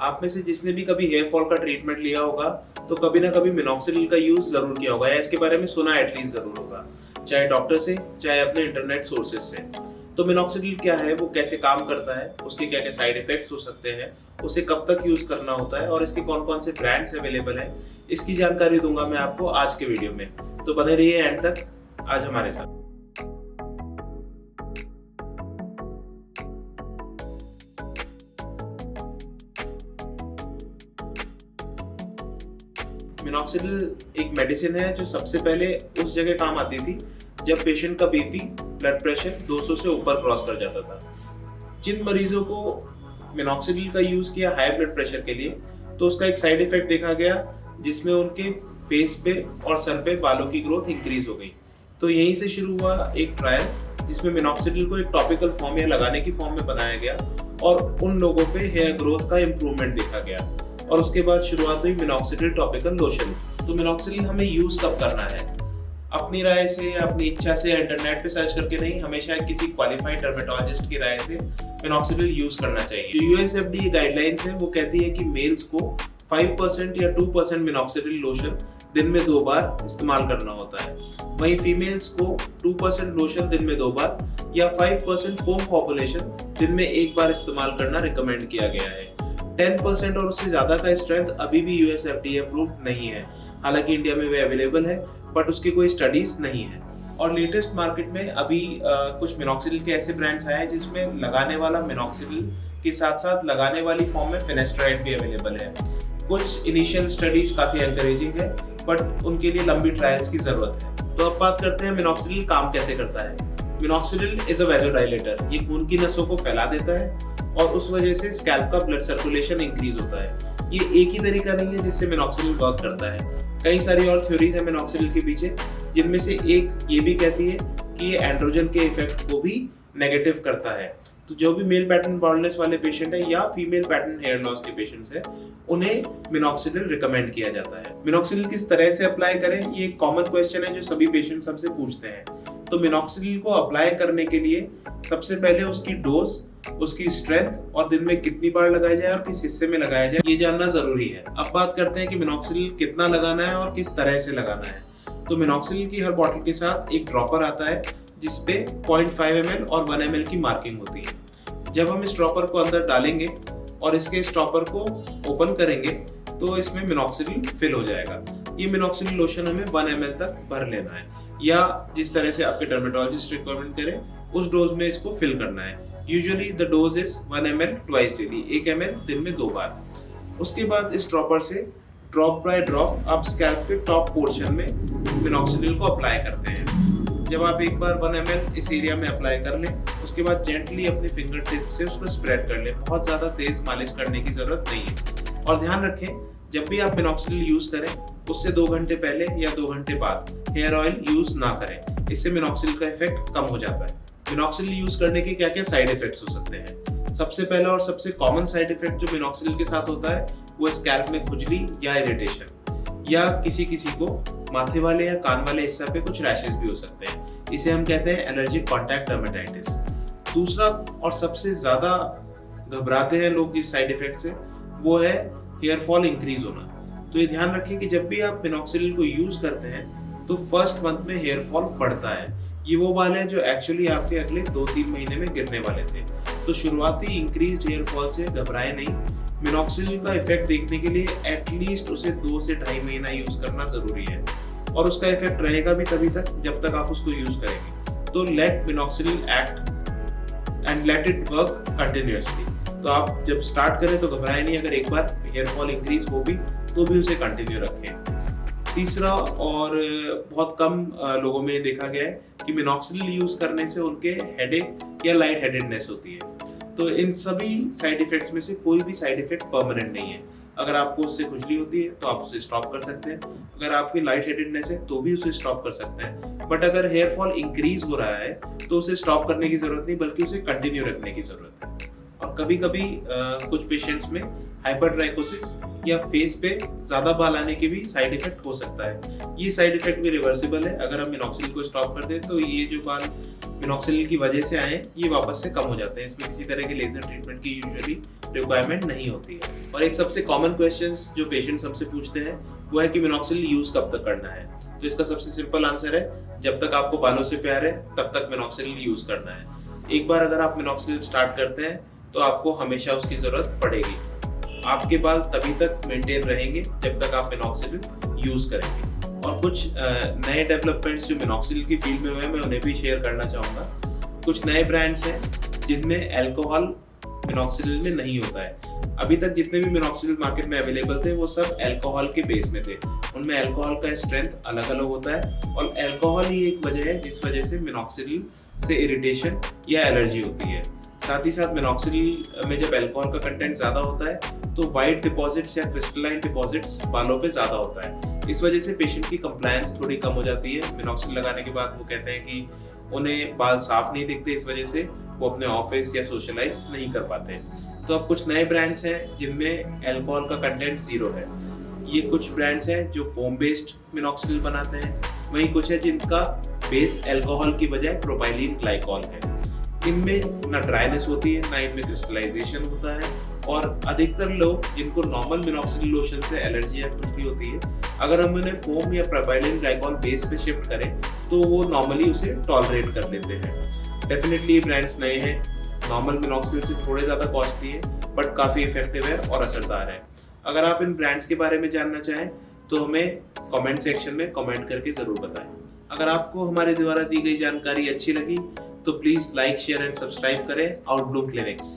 आप में से जिसने भी कभी हेयर फॉल का ट्रीटमेंट लिया होगा तो कभी ना कभी मिनॉक्सिडिल का यूज जरूर किया होगा या इसके बारे में सुना एटलीस्ट जरूर होगा, चाहे डॉक्टर से चाहे अपने इंटरनेट सोर्सेज से। तो मिनॉक्सिडिल क्या है, वो कैसे काम करता है, उसके क्या क्या साइड इफेक्ट्स हो सकते हैं, उसे कब तक यूज करना होता है और इसके कौन कौन से ब्रांड्स अवेलेबल हैं, इसकी जानकारी दूंगा मैं आपको आज के वीडियो में। तो बने रहिए एंड तक आज हमारे साथ। मिनॉक्सिडिल एक मेडिसिन है जो सबसे पहले उस जगह काम आती थी जब पेशेंट का बीपी ब्लड प्रेशर 200 से ऊपर क्रॉस कर जाता था। जिन मरीजों को मिनॉक्सिडिल का यूज किया हाई ब्लड प्रेशर के लिए तो उसका एक साइड इफेक्ट देखा गया जिसमें उनके फेस पे और सर पे बालों की ग्रोथ इंक्रीज हो गई। तो यहीं से शुरू हुआ एक ट्रायल जिसमें मिनॉक्सिडिल को एक टॉपिकल फॉर्म या लगाने की फॉर्म में बनाया गया और उन लोगों पे हेयर ग्रोथ का इम्प्रूवमेंट देखा गया और उसके बाद शुरुआत हुई मिनॉक्सिडिल टॉपिकल लोशन। तो मिनॉक्सिडिल हमें यूज कब करना है, अपनी राय से या अपनी इच्छा से इंटरनेट पे सर्च करके नहीं, हमेशा किसी क्वालिफाइड डर्मेटोलॉजिस्ट की राय से मिनॉक्सिडिल यूज करना चाहिए। जो यूएसएफडीए गाइडलाइंस है वो कहती है कि मेल्स को 5% या 2% मिनॉक्सिडिल लोशन दिन में 2 बार इस्तेमाल करना होता है, वहीं फीमेल्स को 2% लोशन दिन में 2 बार या 5% फोम फॉर्मुलेशन दिन में 1 बार इस्तेमाल करना रिकमेंड किया गया है। 10% और उससे ज्यादा का स्ट्रेंथ अभी भी यूएसएफडीए अप्रूव्ड नहीं है, हालांकि इंडिया में वे अवेलेबल है बट उसकी कोई स्टडीज नहीं है। और लेटेस्ट मार्केट में अभी कुछ मिनॉक्सिडिल के ऐसे ब्रांड्स आए हैं जिसमें लगाने वाला मिनॉक्सिडिल के साथ साथ लगाने वाली फॉर्म में फिनेस्ट्राइड भी अवेलेबल है। कुछ इनिशियल स्टडीज काफी एनकरेजिंग है बट उनके लिए लंबी ट्रायल्स की जरूरत है। तो अब बात करते हैं मिनॉक्सिडिल काम कैसे करता है। मिनॉक्सिडिल इज अ वैसोडाइलेटर, ये खून की नसों को फैला देता है और उस वजह से स्कैल्प का ब्लड सर्कुलेशन इंक्रीज होता है। ये एक ही तरीका नहीं है जिससे मिनॉक्सिडिल वर्क करता है, कई सारी और थ्योरीज है मिनॉक्सिडिल के पीछे, जिनमें से एक ये भी कहती है कि ये एंड्रोजन के इफेक्ट को भी नेगेटिव करता है। तो जो भी मेल पैटर्न बॉल्डनेस वाले पेशेंट है या फीमेल पैटर्न हेयर लॉस के पेशेंट्स है उन्हें मिनॉक्सिडिल रिकमेंड किया जाता है। मिनॉक्सिडिल किस तरह से अप्लाई करें, ये एक कॉमन क्वेश्चन है जो सभी पेशेंट्स हमसे पूछते हैं। तो मिनॉक्सिडिल को अप्लाई करने के लिए सबसे पहले उसकी डोज, उसकी स्ट्रेंथ और दिन में कितनी बार लगाया जाए और किस हिस्से में लगाया जाए ये जानना जरूरी है। अब बात करते हैं कि मिनॉक्सिडिल कितना लगाना है और किस तरह से लगाना है। तो मिनॉक्सिडिल की हर बॉटल के साथ एक ड्रॉपर आता है जिसपे 0.5 ml और 1 ml की मार्किंग होती है। जब हम इस ड्रॉपर को अंदर डालेंगे और इसके स्टॉपर को ओपन करेंगे तो इसमें मिनॉक्सिडिल फिल हो जाएगा। ये मिनॉक्सिडिल लोशन हमें 1 ml तक भर लेना है या जिस तरह से आपके डर्मेटोलॉजिस्ट रिकमेंड करें उस डोज में इसको फिल करना है। Usually the dose is 1 ml twice daily, 1 ml दिन में 2 बार। उसके बाद इस ड्रॉपर से ड्रॉप बाय ड्रॉप आप स्कैल्प के टॉप पोर्शन में मिनॉक्सिडिल को अप्लाई करते हैं। जब आप एक बार 1 ml इस एरिया में अप्लाई कर लें उसके बाद जेंटली अपने फिंगर टिप से उसको स्प्रेड कर लें, बहुत ज्यादा तेज मालिश करने की जरूरत नहीं है। और ध्यान रखें जब भी आप मिनॉक्सिडिल यूज करें उससे 2 घंटे पहले या 2 घंटे बाद हेयर ऑयल यूज ना करें, इससे मिनॉक्सिडिल का इफेक्ट कम हो जाता है। मिनॉक्सिडिल यूज करने के क्या क्या साइड इफेक्ट्स हो सकते हैं। सबसे पहला और सबसे कॉमन साइड इफेक्ट जो मिनॉक्सिडिल के साथ होता है वो स्कैल्प में खुजली या इरिटेशन या किसी किसी को माथे वाले या कान वाले हिस्से पे कुछ रैशेस भी हो सकते हैं, इसे हम कहते हैं एलर्जिक कॉन्टैक्ट डर्मेटाइटिस। दूसरा और सबसे ज्यादा घबराते हैं लोग जिस साइड इफेक्ट से वो है हेयर फॉल इंक्रीज होना। तो ये ध्यान रखें कि जब भी आप मिनॉक्सिडिल को यूज करते हैं तो फर्स्ट मंथ में हेयर फॉल बढ़ता है। ये वो बाल हैं जो एक्चुअली आपके अगले 2-3 महीने में गिरने वाले थे। तो शुरुआती इंक्रीज्ड हेयर फॉल से घबराए नहीं। मिनॉक्सिडिल का इफेक्ट देखने के लिए एटलीस्ट उसे 2 से 2.5 महीना यूज करना जरूरी है और उसका इफेक्ट रहेगा भी तभी तक जब तक आप उसको यूज करेंगे। तो let minoxidil act and let it work continuously. तो आप जब स्टार्ट करें तो घबराए नहीं, अगर एक बार हेयर फॉल इंक्रीज हो भी तो भी उसे कंटिन्यू रखें। तीसरा और बहुत कम लोगों में देखा गया है कि मिनॉक्सिडिल यूज करने से उनके हेडेक या लाइट हेडेडनेस होती है। तो इन सभी साइड इफेक्ट्स में से कोई भी साइड इफेक्ट परमानेंट नहीं है। अगर आपको उससे खुजली होती है तो आप उसे स्टॉप कर सकते हैं, अगर आपकी लाइट हेडेडनेस है तो भी उसे स्टॉप कर सकते हैं। बट अगर हेयर फॉल इंक्रीज हो रहा है तो उसे स्टॉप करने की जरूरत नहीं बल्कि उसे कंटिन्यू रखने की जरूरत है। और और कभी कभी कुछ पेशेंट्स में हाइपरट्राइकोसिस या फेस पे ज्यादा बाल आने के भी साइड इफेक्ट हो सकता है। ये साइड इफेक्ट भी रिवर्सिबल है। अगर हम मिनॉक्सिडिल को स्टॉप कर दें तो ये जो बाल मिनॉक्सिडिल की वजह से आए ये वापस से कम हो जाते हैं। इसमें किसी तरह के लेजर ट्रीटमेंट की यूजुअली रिक्वायरमेंट नहीं होती है। और एक सबसे कॉमन क्वेश्चंस जो पेशेंट्स हमसे पूछते हैं वो है कि मिनॉक्सिडिल यूज कब तक करना है। तो इसका सबसे सिंपल आंसर है, जब तक आपको बालों से प्यार है तब तक मिनॉक्सिडिल यूज करना है। एक बार अगर आप मिनॉक्सिडिल स्टार्ट करते हैं तो आपको हमेशा उसकी जरूरत पड़ेगी। आपके बाल तभी तक मेंटेन रहेंगे जब तक आप मिनॉक्सिडिल यूज करेंगे। और कुछ नए डेवलपमेंट्स जो मिनॉक्सिडिल की फील्ड में हुए हैं मैं उन्हें भी शेयर करना चाहूँगा। कुछ नए ब्रांड्स हैं जिनमें अल्कोहल मिनॉक्सिडिल में नहीं होता है। अभी तक जितने भी मिनॉक्सिडिल मार्केट में अवेलेबल थे वो सब अल्कोहल के बेस में थे। उनमें अल्कोहल का स्ट्रेंथ अलग अलग होता है और अल्कोहल ही एक वजह है जिस वजह से मिनॉक्सिडिल से इरिटेशन या एलर्जी होती है। साथ ही साथ मिनॉक्सिडिल में जब अल्कोहल का कंटेंट ज्यादा होता है तो वाइट डिपॉजिट्स या क्रिस्टलाइन डिपॉजिट्स बालों पे ज्यादा होता है। इस वजह से पेशेंट की कंप्लायंस थोड़ी कम हो जाती है। मिनॉक्सिडिल लगाने के बाद वो कहते हैं कि उन्हें बाल साफ नहीं दिखते, इस वजह से वो अपने ऑफिस या सोशलाइज नहीं कर पाते। तो अब कुछ नए ब्रांड्स हैं जिनमें अल्कोहल का कंटेंट 0 है। ये कुछ ब्रांड्स हैं जो फोम बेस्ड मिनॉक्सिडिल बनाते हैं, वहीं कुछ है जिनका बेस अल्कोहल की बजाय प्रोपाइलीन ग्लाइकॉल है। इनमें ना ड्राइनेस होती है ना इनमें क्रिस्टलाइजेशन होता है। और अधिकतर लोग जिनको नॉर्मल मिनॉक्सिडिल लोशन से एलर्जी या कुछ भी होती है, अगर हम उन्हें फोम या प्रोपाइलीन ग्लाइकॉल बेस पे शिफ्ट करें तो वो नॉर्मली उसे टॉलरेट कर लेते हैं। डेफिनेटली ये ब्रांड्स नए हैं, नॉर्मल मिनॉक्सिडिल से थोड़े ज़्यादा कॉस्टली है बट काफ़ी इफेक्टिव है और असरदार है। अगर आप इन ब्रांड्स के बारे में जानना चाहें तो हमें कमेंट सेक्शन में कमेंट करके ज़रूर बताएं। अगर आपको हमारे द्वारा दी गई जानकारी अच्छी लगी तो please like, share and subscribe करें आउटब्लूम क्लिनिक्स।